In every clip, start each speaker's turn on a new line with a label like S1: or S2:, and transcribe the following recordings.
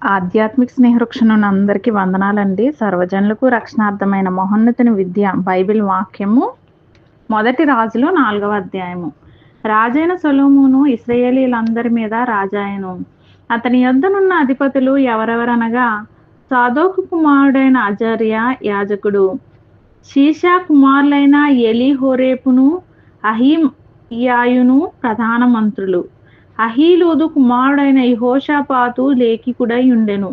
S1: ఆధ్యాత్మిక స్నేహవృక్షణం అందరికీ వందనాలండి. సర్వజనులకు రక్షణార్థమైన మహోన్నతుని విద్య బైబిల్ వాక్యము మొదటి రాజులు 4వ అధ్యాయము. రాజైన సొలొమోను ఇశ్రాయేలీయులందరి మీద రాజాయెను. అతని యొద్దనున్న అధిపతులు ఎవరెవరనగా సాదోకు కుమారుడైన అజర్య యాజకుడు, షీషా కుమారులైన ఎలీహోరేపును అహీయాయును ప్రధాన మంత్రులు, అహీలూదు కుమారుడైన యెహోషాపాతు లేఖికుడై ఉండెను.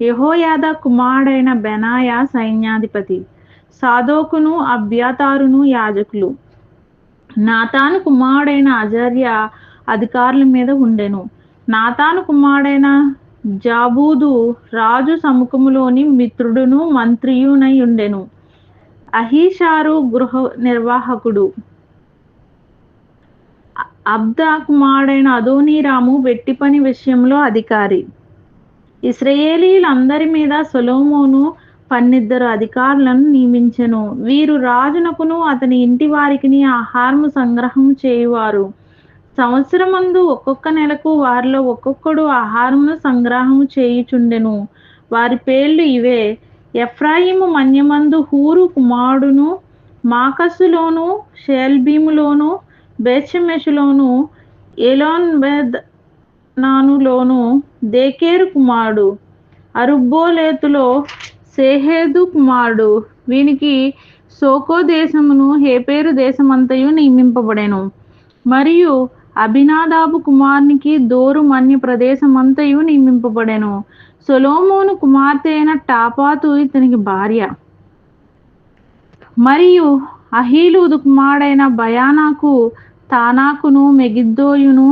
S1: యెహోయాదా కుమారుడైన బెనాయా సైన్యాధిపతి, సాదోకును అబ్యాతారును యాజకులు, నాతాను కుమారుడైన అజర్య అధికారుల మీద ఉండెను. నాతాను కుమారుడైన జాబూదు రాజు సముఖములోని మిత్రుడును మంత్రియునై ఉండెను. అహీషారు గృహ నిర్వాహకుడు, అబ్దా కుమారుడైన అదోనీరాము వెట్టి పని విషయంలో అధికారి. ఇశ్రాయేలీయులందరి మీద సొలొమోను 12 అధికారులను నియమించెను. వీరు రాజునకును అతని ఇంటి వారికిని ఆహారము సంగ్రహము చేయువారు. సంవత్సరమందు ఒక్కొక్క నెలకు వారిలో ఒక్కొక్కడు ఆహారమును సంగ్రహము చేయుచుండెను. వారి పేర్లు ఇవే: ఎఫ్రాయిము మన్యమందు హూరు కుమారుడును, మాకసులోను, షేల్బీములోను, బేత్షెమెషులోను, ఏలోన్బెదనానులోను దేకేరు కుమారుడు, అరుబ్బోలేతులో సేహేదు కుమారుడు. వీనికి సోకో దేశమును హేపెరు దేశమంతయు నియమింపబడెను. మరియు అబినాదాబు కుమారునికి దోరు మన్య ప్రదేశమంతయు నియమింపబడెను. సొలొమోను కుమార్తె అయిన టాపాతు ఇతనికి భార్య. మరియు అహీలూదు కుమారుడైన బయానాకు తానాకును మెగిద్దోయును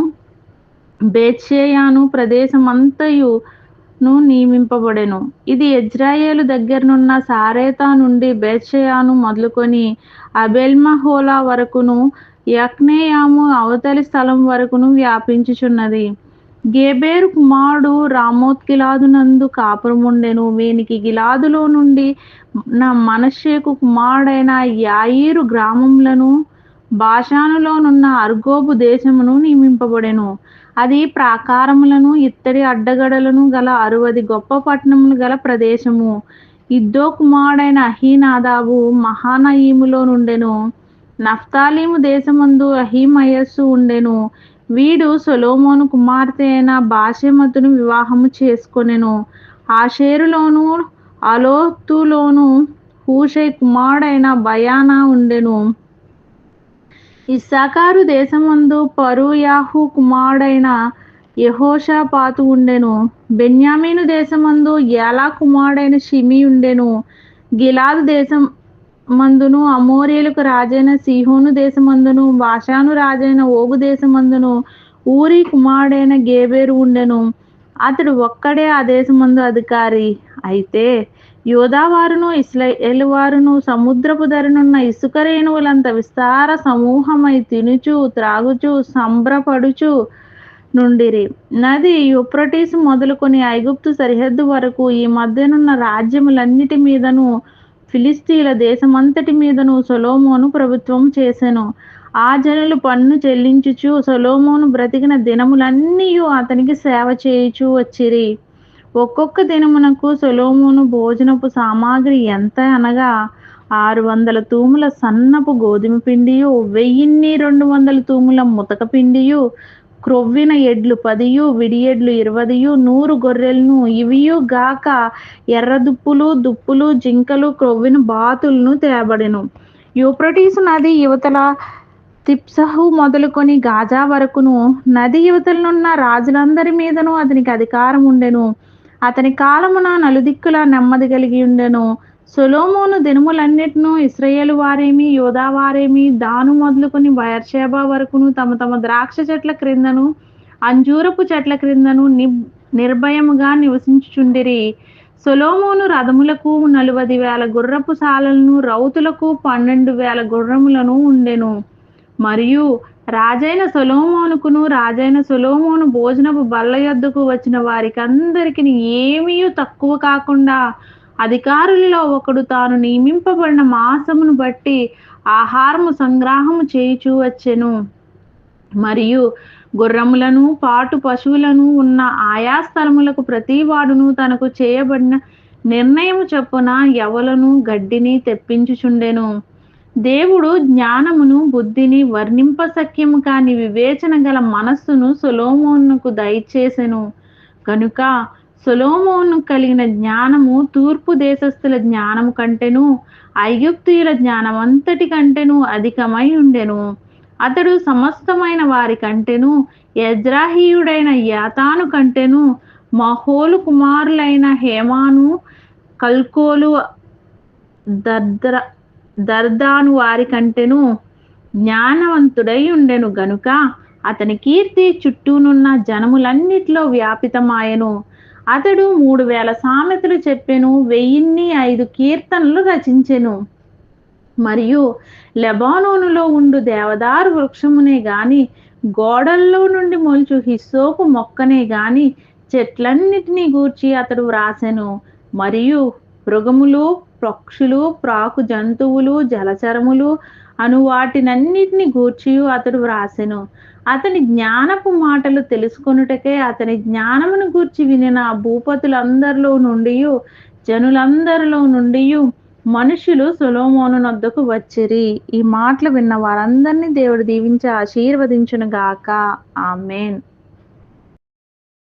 S1: బేత్షెయాను ప్రదేశమంతయును నియమింపబడెను. ఇది యెజ్రెయేలు దగ్గరనున్న సారెతా నుండి బేత్షెయాను మొదలుకొని అబేల్మహోలా వరకును యక్నెయాము అవతలి స్థలం వరకును వ్యాపించుచున్నది. గేబెరు కుమారుడు రామోత్గిలాదునందు కాపురముండెను. వీనికి గిలాదులో నుండి మనష్షేకు కుమారుడైన యాయీరు గ్రామములను, బాషానులోనున్న అర్గోబు దేశమును నియమింపబడెను. అది ప్రాకారములను, ఇత్తడి అడ్డగడలను గల 60 గొప్ప పట్టణములు గల ప్రదేశము. ఇద్దో కుమారుడైన అహీనాదాబు మహానయీములో నుండెను. నఫ్తాలీము దేశమందు అహీమయస్సు ఉండెను. వీడు సొలొమోను కుమార్తె అయిన బాశెమతును వివాహము చేసుకొనెను. ఆషేరులోను అలోతులోను హూషై కుమారుడైన బయానా ఉండెను. ఇస్సాకారు దేశమందు పరూయాహు కుమారుడైన యెహోషాపాతు ఉండెను. బెన్యామీను దేశమందు ఏలా కుమారుడైన షిమీ ఉండెను. గిలాదు దేశమందును, అమోరీయులకు రాజైన సీహోను దేశమందును, బాషాను రాజైన ఓగు దేశమందును ఊరీ కుమారుడైన గేబెరు ఉండెను. అతడు ఒక్కడే ఆ దేశమందు అధికారి. అయితే యూదావారును ఇశ్రాయేలు వారును సముద్రపు ధరనున్న ఇసుక రేణువులంత విస్తార సమూహమై తినుచు త్రాగుచు సంభ్రపడుచు నుండిరి. నది యూఫ్రటీసు మొదలుకొని ఐగుప్తు సరిహద్దు వరకు ఈ మధ్యనున్న రాజ్యములన్నిటి మీదను ఫిలిస్తీయుల దేశమంతటి మీదను సొలొమోను ప్రభుత్వం చేసెను. ఆ జనులు పన్ను చెల్లించుచు సొలొమోను బ్రతికిన దినములన్నీయు అతనికి సేవ చేయుచూ వచ్చిరి. ఒక్కొక్క దినమునకు సొలొమోను భోజనపు సామాగ్రి ఎంత అనగా 600 తూముల సన్నపు గోధుమ పిండియు, 1200 తూముల ముతక పిండియు, క్రొవ్విన ఎడ్లు 10, విడి ఎడ్లు 20, 100 గొర్రెలను, ఇవియు గాక ఎర్రదుప్పులు, దుప్పులు, జింకలు, క్రొవ్విన బాతులను తేబడెను. యూఫ్రటీసు నది యువతల తిప్సహు మొదలుకొని గాజా వరకును నది యువతలనున్న రాజులందరి మీదను అతనికి అధికారం ఉండెను. అతని కాలమున నలుదిక్కుల నెమ్మది కలిగి ఉండెను. సొలొమోను దినములన్నిటిను ఇశ్రాయేలు వారేమి, యూదా వారేమి, దాను మొదలుకొని బయర్షెబా వరకును తమ తమ ద్రాక్ష చెట్ల క్రిందను అంజూరపు చెట్ల క్రిందను నిర్భయముగా నివసించుచుండిరి. సొలొమోను రథములకు 40,000 గుర్రపు సాలలను, రౌతులకు 12,000 గుర్రములను ఉండెను. మరియు రాజైన సొలొమోనుకును రాజైన సొలొమోను భోజనపు బల్ల యొద్దకు వచ్చిన వారికందరికిని ఏమీయూ తక్కువ కాకుండా అధికారులలో ఒకడు తాను నియమింపబడిన మాసమును బట్టి ఆహారము సంగ్రహము చేయుచూ వచ్చెను. మరియు గుర్రములను పాటు పశువులను ఉన్న ఆయా స్థలములకు ప్రతివాడును తనకు చేయబడిన నిర్ణయము చొప్పున యవలను గడ్డిని తెప్పించుచుండెను. దేవుడు జ్ఞానమును బుద్ధిని వర్ణింపశక్యము కాని వివేచన గల మనస్సును సొలొమోనుకు దయచేసెను. కనుక సొలొమోను కలిగిన జ్ఞానము తూర్పు దేశస్థుల జ్ఞానము కంటెను ఐగుప్తీయుల జ్ఞానమంతటి కంటెను అధికమై ఉండెను. అతడు సమస్తమైన వారి కంటెను ఎజ్రాహీయుడైన యాతాను కంటెను మహోలు కుమారులైన హేమాను కల్కోలు దర్దాను వారి కంటెను జ్ఞానవంతుడై ఉండెను. గనుక అతని కీర్తి చుట్టూనున్న జనములన్నిటిలో వ్యాపితమాయెను. అతడు 3000 సామెతలు చెప్పెను, 1005 కీర్తనలు రచించెను. మరియు లెబానోనులో ఉండు దేవదారు వృక్షమునే గాని గోడల్లో నుండి మొల్చు హిస్సోపు మొక్కనే గాని చెట్లన్నిటినీ గూర్చి అతడు వ్రాసెను. మరియు మృగములు పక్షులు ప్రాకు జంతువులు జలచరములు అను వాటినన్నిటిని గూర్చియు అతడు వ్రాసెను. అతని జ్ఞానపు మాటలు తెలుసుకొనుటకే అతని జ్ఞానమును గూర్చి వినిన భూపతులందరిలో నుండి జనులందరిలో నుండి మనుషులు సొలొమోను నొద్దకు వచ్చిరి. ఈ మాటలు విన్న వారందరినీ దేవుడు దీవించి ఆశీర్వదించును గాక. ఆమేన్.